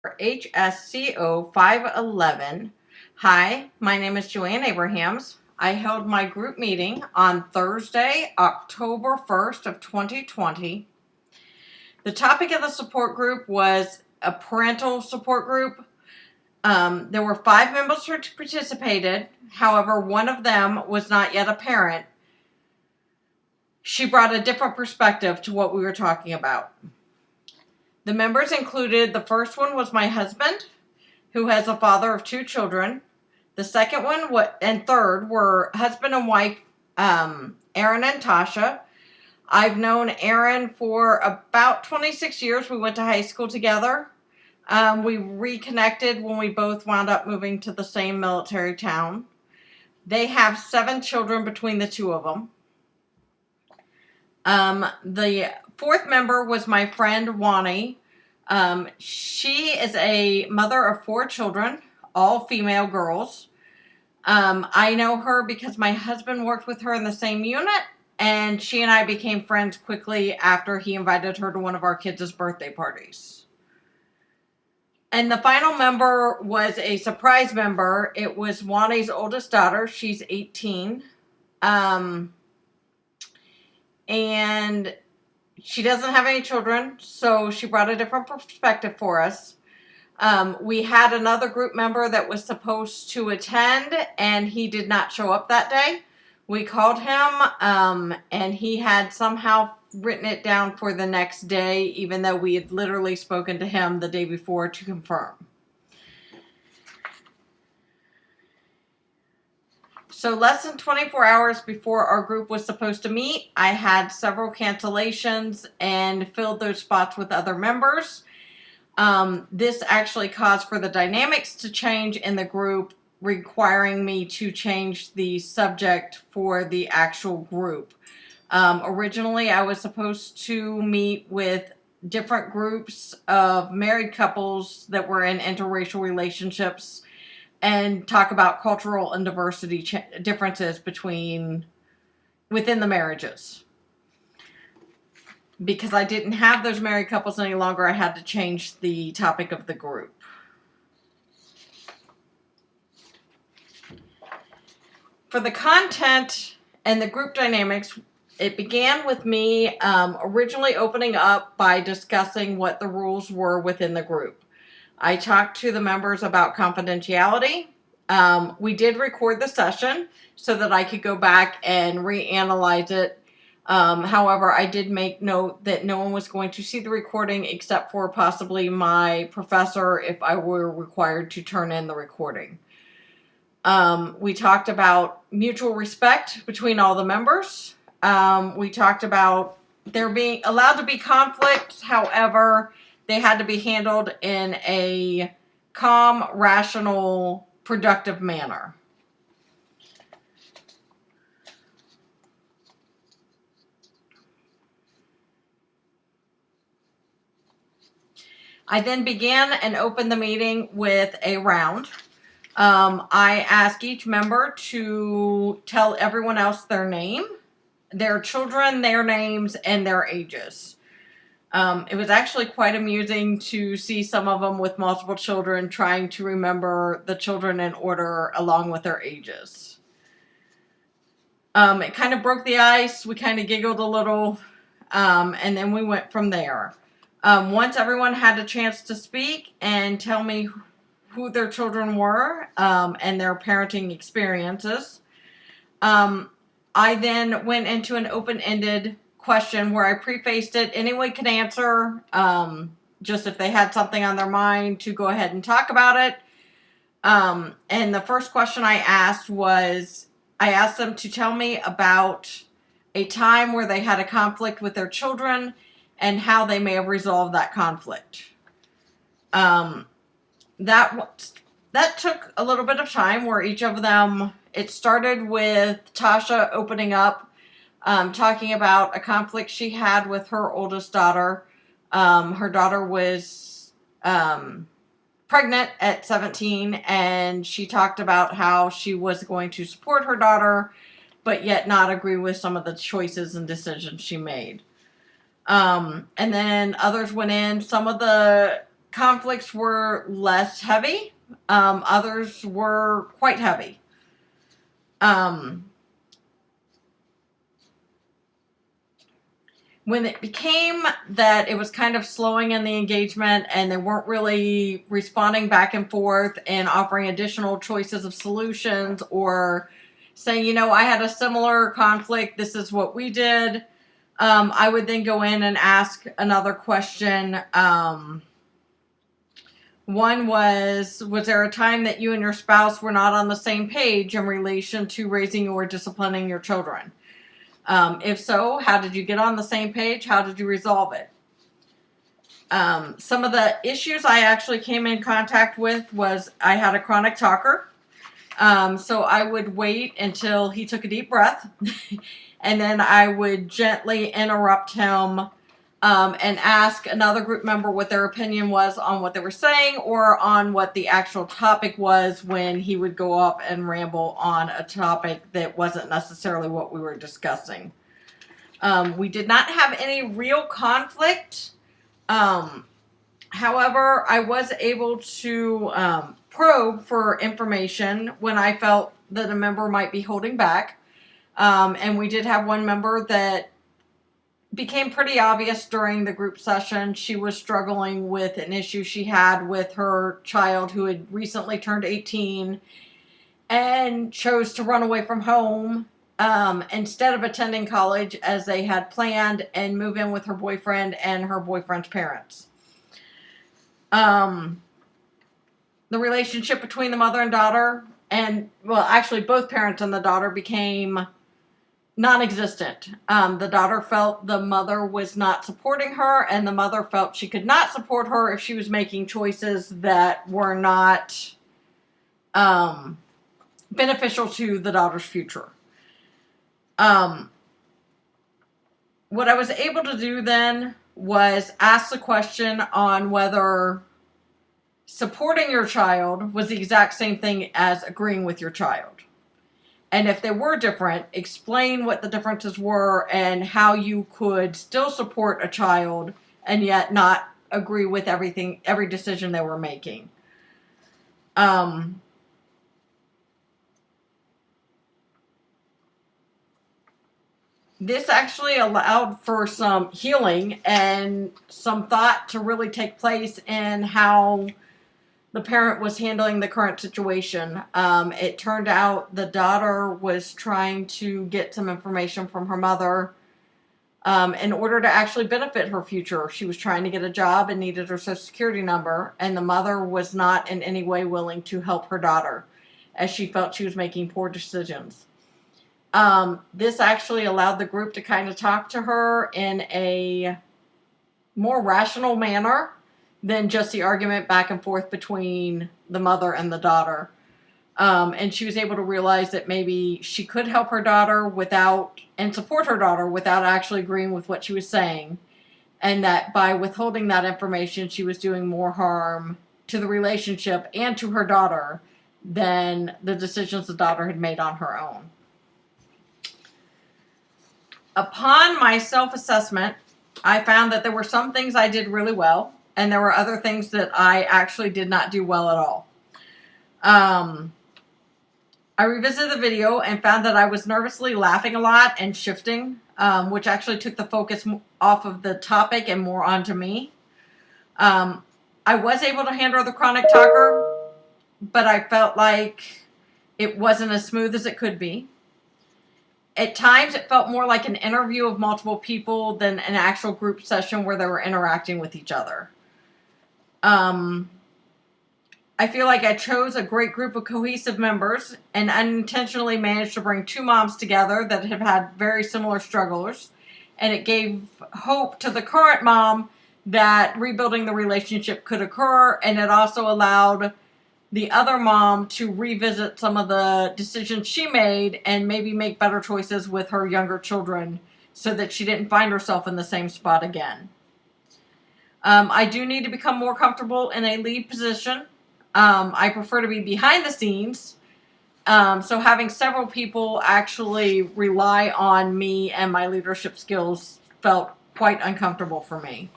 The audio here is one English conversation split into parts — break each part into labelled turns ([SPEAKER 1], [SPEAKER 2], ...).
[SPEAKER 1] HSCO 511. Hi, my name is Joanne Abrahams. I held my group meeting on Thursday, October 1st of 2020. The topic of the support group was a parental support group. There were 5 members who participated. However, one of them was not yet a parent. She brought a different perspective to what we were talking about. The members included, the first one was my husband, who has a father of 2 children. The second one and third were husband and wife, Aaron and Tasha. I've known Aaron for about 26 years. We went to high school together. We reconnected when we both wound up moving to the same military town. They have 7 children between the 2 of them. The fourth member was my friend, Wani. She is a mother of 4 children, all female girls. I know her because my husband worked with her in the same unit, and she and I became friends quickly after he invited her to one of our kids' birthday parties. And the final member was a surprise member. It was Wani's oldest daughter. She's 18. And she doesn't have any children, so she brought a different perspective for us. We had another group member that was supposed to attend, and he did not show up that day. We called him, and he had somehow written it down for the next day, even though we had literally spoken to him the day before to confirm. So less than 24 hours before our group was supposed to meet, I had several cancellations and filled those spots with other members. This actually caused for the dynamics to change in the group, requiring me to change the subject for the actual group. Originally, I was supposed to meet with different groups of married couples that were in interracial relationships and talk about cultural and diversity differences within the marriages. Because I didn't have those married couples any longer, I had to change the topic of the group. For the content and the group dynamics, it began with me originally opening up by discussing what the rules were within the group. I talked to the members about confidentiality. We did record the session so that I could go back and reanalyze it. However, I did make note that no one was going to see the recording except for possibly my professor if I were required to turn in the recording. We talked about mutual respect between all the members. We talked about there being allowed to be conflict. However, they had to be handled in a calm, rational, productive manner. I then began and opened the meeting with a round. I asked each member to tell everyone else their name, their children, their names, and their ages. It was actually quite amusing to see some of them with multiple children trying to remember the children in order along with their ages. It kind of broke the ice. We kind of giggled a little, and then we went from there. Once everyone had a chance to speak and tell me who their children were and their parenting experiences, I then went into an open-ended question where I prefaced it. Anyone could answer, just if they had something on their mind to go ahead and talk about it. And the first question I asked was, I asked them to tell me about a time where they had a conflict with their children and how they may have resolved that conflict. That took a little bit of time where each of them, it started with Tasha opening up, talking about a conflict she had with her oldest daughter. Her daughter was pregnant at 17, and she talked about how she was going to support her daughter, but yet not agree with some of the choices and decisions she made. And then others went in. Some of the conflicts were less heavy. Others were quite heavy. When it became that it was kind of slowing in the engagement and they weren't really responding back and forth and offering additional choices of solutions or saying, you know, I had a similar conflict, this is what we did, I would then go in and ask another question. One was there a time that you and your spouse were not on the same page in relation to raising or disciplining your children? If so, how did you get on the same page? How did you resolve it? Some of the issues I actually came in contact with was I had a chronic talker. So I would wait until he took a deep breath and then I would gently interrupt him and ask another group member what their opinion was on what they were saying or on what the actual topic was when he would go off and ramble on a topic that wasn't necessarily what we were discussing. We did not have any real conflict. However, I was able to probe for information when I felt that a member might be holding back. And we did have one member that became pretty obvious during the group session. She was struggling with an issue she had with her child who had recently turned 18 and chose to run away from home instead of attending college as they had planned and move in with her boyfriend and her boyfriend's parents. The relationship between the mother and daughter, and well, actually both parents and the daughter, became non-existent. The daughter felt the mother was not supporting her, and the mother felt she could not support her if she was making choices that were not beneficial to the daughter's future. What I was able to do then was ask the question on whether supporting your child was the exact same thing as agreeing with your child. And if they were different, explain what the differences were and how you could still support a child and yet not agree with every decision they were making. This actually allowed for some healing and some thought to really take place in how the parent was handling the current situation. It turned out the daughter was trying to get some information from her mother in order to actually benefit her future. She was trying to get a job and needed her Social Security number, and the mother was not in any way willing to help her daughter as she felt she was making poor decisions. This actually allowed the group to kind of talk to her in a more rational manner than just the argument back and forth between the mother and the daughter. And she was able to realize that maybe she could help her daughter and support her daughter without actually agreeing with what she was saying. And that by withholding that information, she was doing more harm to the relationship and to her daughter than the decisions the daughter had made on her own. Upon my self-assessment, I found that there were some things I did really well, and there were other things that I actually did not do well at all. I revisited the video and found that I was nervously laughing a lot and shifting, which actually took the focus off of the topic and more onto me. I was able to handle the chronic talker, but I felt like it wasn't as smooth as it could be. At times, it felt more like an interview of multiple people than an actual group session where they were interacting with each other. I feel like I chose a great group of cohesive members and unintentionally managed to bring two moms together that have had very similar struggles. And it gave hope to the current mom that rebuilding the relationship could occur. And it also allowed the other mom to revisit some of the decisions she made and maybe make better choices with her younger children so that she didn't find herself in the same spot again. I do need to become more comfortable in a lead position. I prefer to be behind the scenes. So having several people actually rely on me and my leadership skills felt quite uncomfortable for me.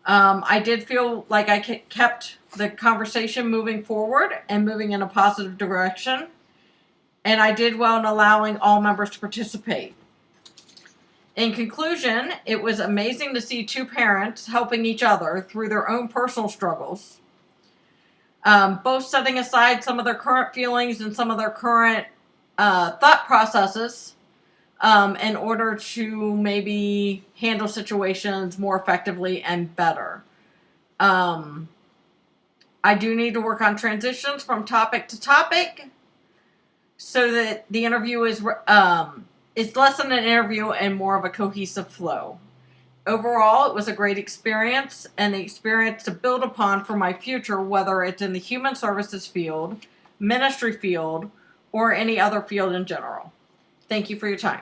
[SPEAKER 1] I did feel like I kept the conversation moving forward and moving in a positive direction. And I did well in allowing all members to participate. In conclusion, it was amazing to see two parents helping each other through their own personal struggles, both setting aside some of their current feelings and some of their current thought processes in order to maybe handle situations more effectively and better. I do need to work on transitions from topic to topic so that the interview is less than an interview and more of a cohesive flow. Overall, it was a great experience and the experience to build upon for my future, whether it's in the human services field, ministry field, or any other field in general. Thank you for your time.